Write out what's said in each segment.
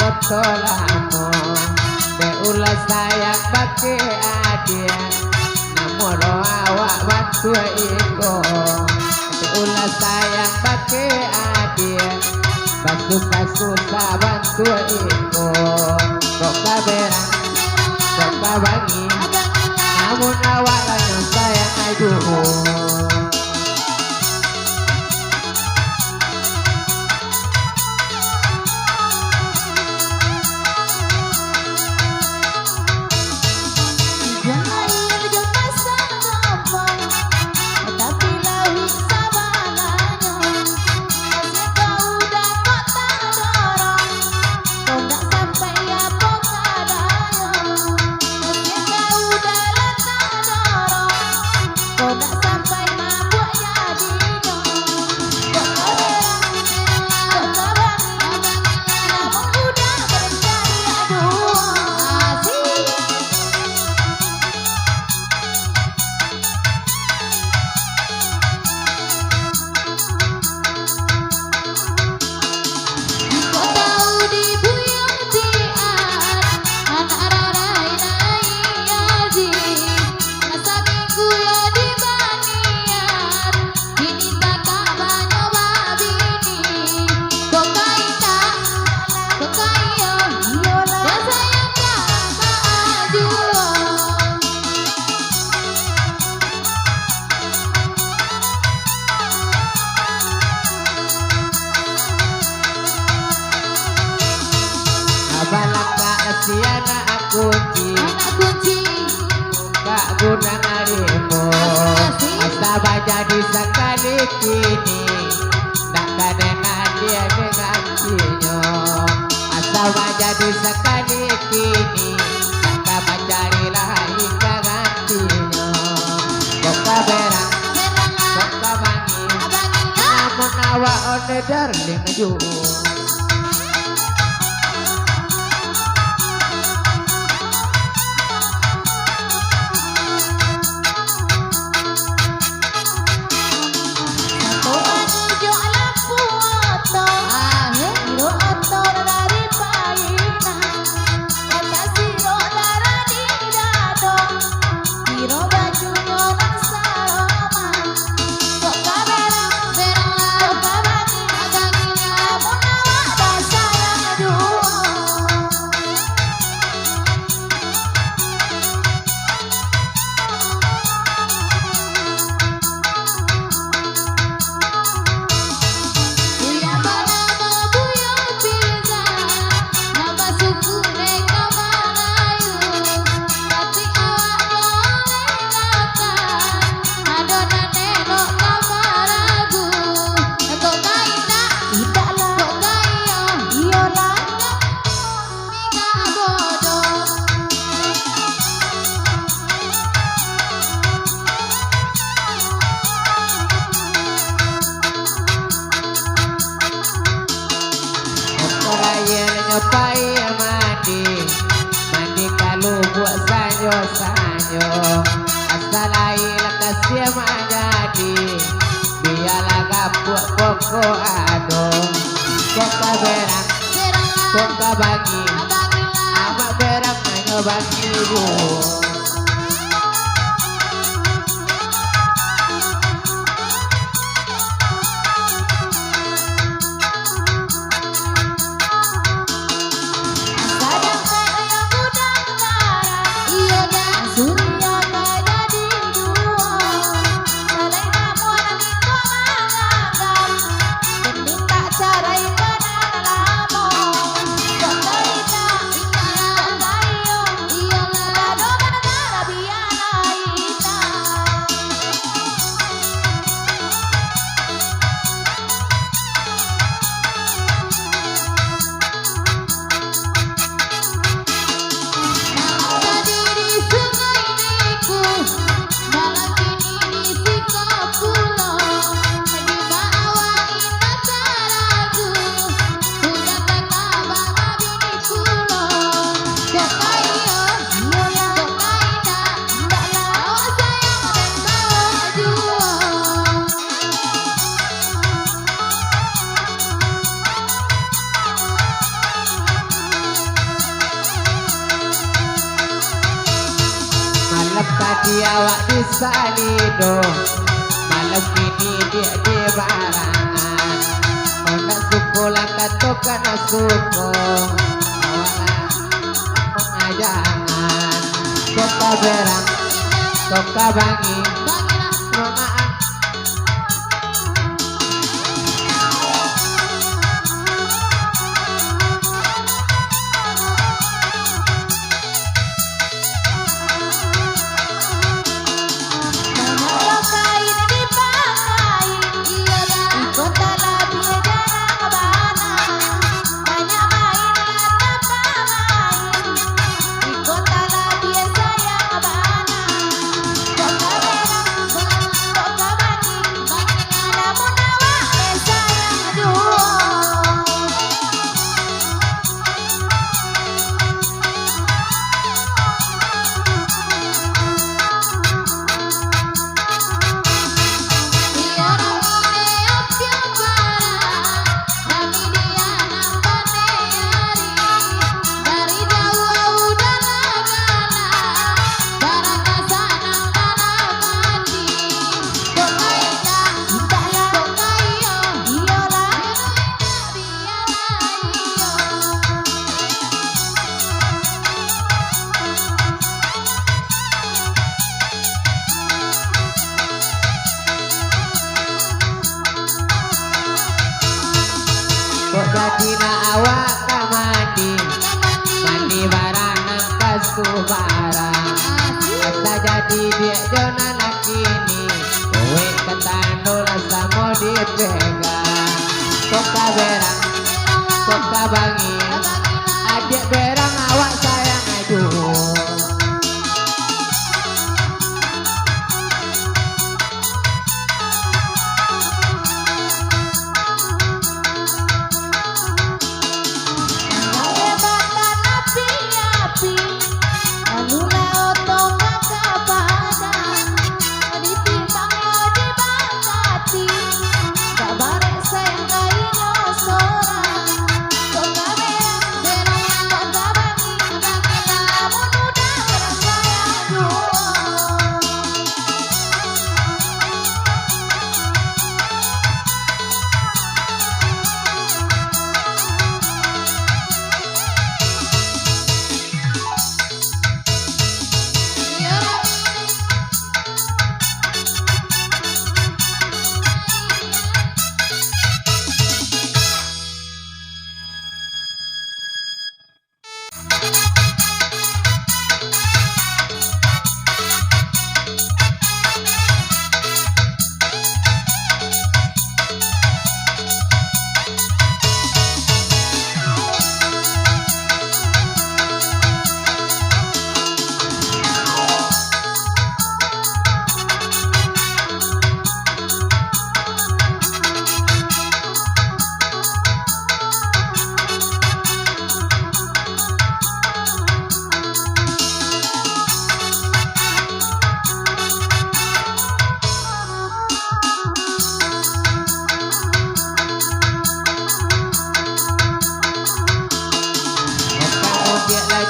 kotolamo be ulah sayang pakai adia namun awak bantu iko be ulah sayang pakai adia bantu susah bantu iko kok kaberang kok kabangi namun awak yang sayang aduh. Anak kunci Kak guna ngarimu Asaba jadi sekali kini Tak kadengan dia dengan sinyo Asaba jadi sekali kini Tak mencari lagi gantinya Boka berang Boka bangi Namun awak onde darling ju Ngepai mandi kalau buat sanyo asalai lekas dia menjadi biarlah kapuk pokok ado kok berang kok bagi amak berang hanya bagi ibu. hati awak disalido, malam ini dia di barangan. Kau nak suku lah kata kena suku, awak pengajangan. Kota berang, kota bangi, ronaan. Kok jadi na awak ka mandi, mandi barang nang kasu barang. Asa jadi dia jona nakini, kowe ketandul asa mau dipegang. Kok ka berang, kok ka bangi, adik berang awak sayang aduh.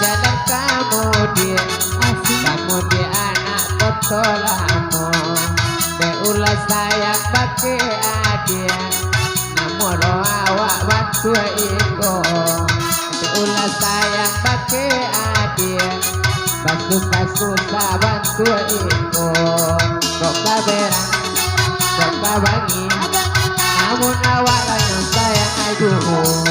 Jalan kamu dia anak kotolamu, beulah sayang pakai adia, namun awak bantu iko, beulah sayang pakai adia, bantu susah bantu iko, kok kaberang, kok kabangi, namun awak yang sayang aduh.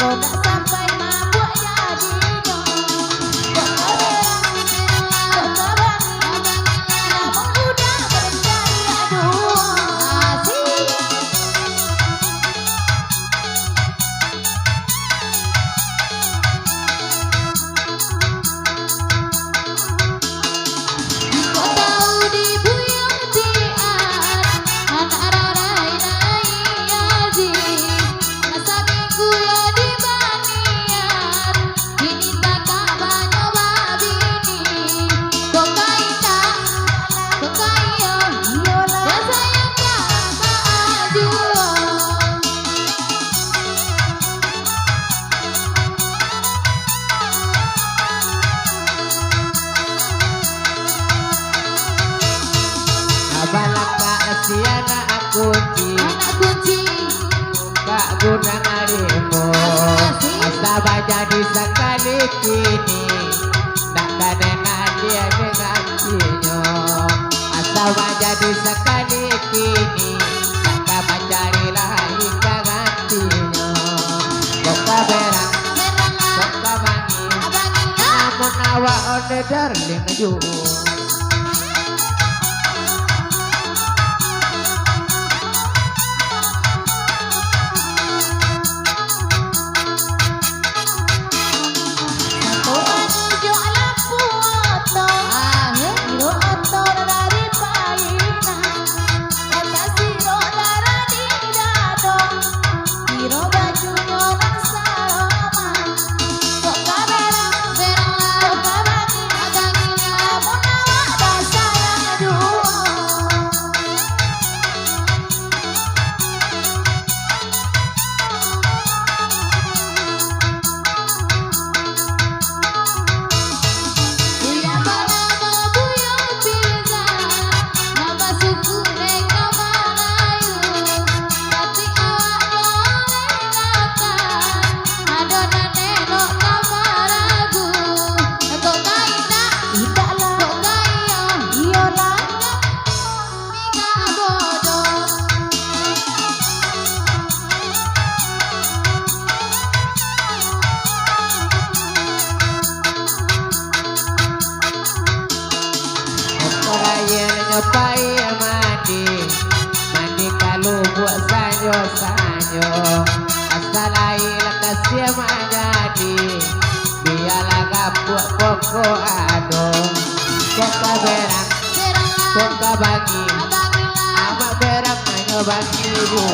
Kau tak sampai kunci buka gudang alimu asaba jadi sekali kini tak kadengan dia dengan sinyo asaba jadi sekali kini tak mencari lagi gantinya boka berang boka bangi namun awak ode darling ju nyopai mandi kalau buat sanyo asalai kasih menjadi biarlah kapuk pokok ado kota berang kota bagi amak berang hanya bagi ibu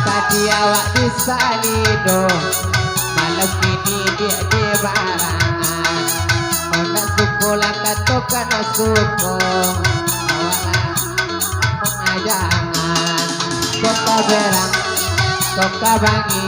tadi awak di salido malam ini dia di barangan kau nak suku lah kata kena suku awak lah pengajangan kota berang kota bangi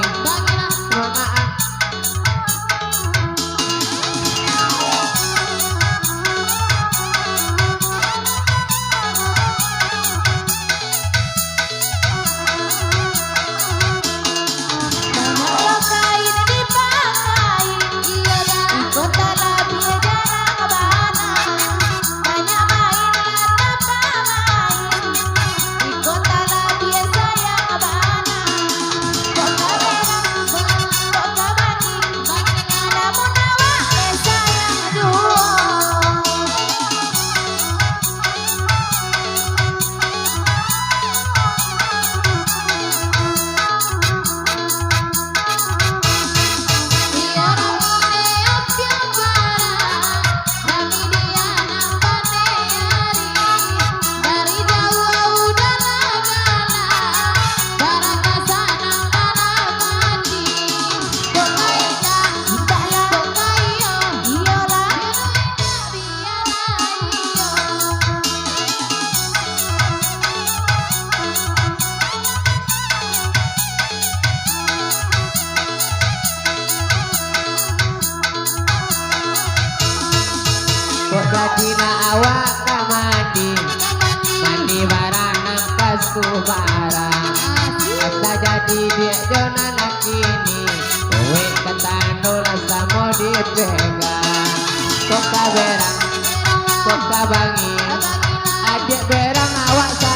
Jadi na awak mandi baranang tuh barang asa jadi dia jona nakini kowe ketandul asa mau dipegang kok kaberang kok kabangin adik berang awak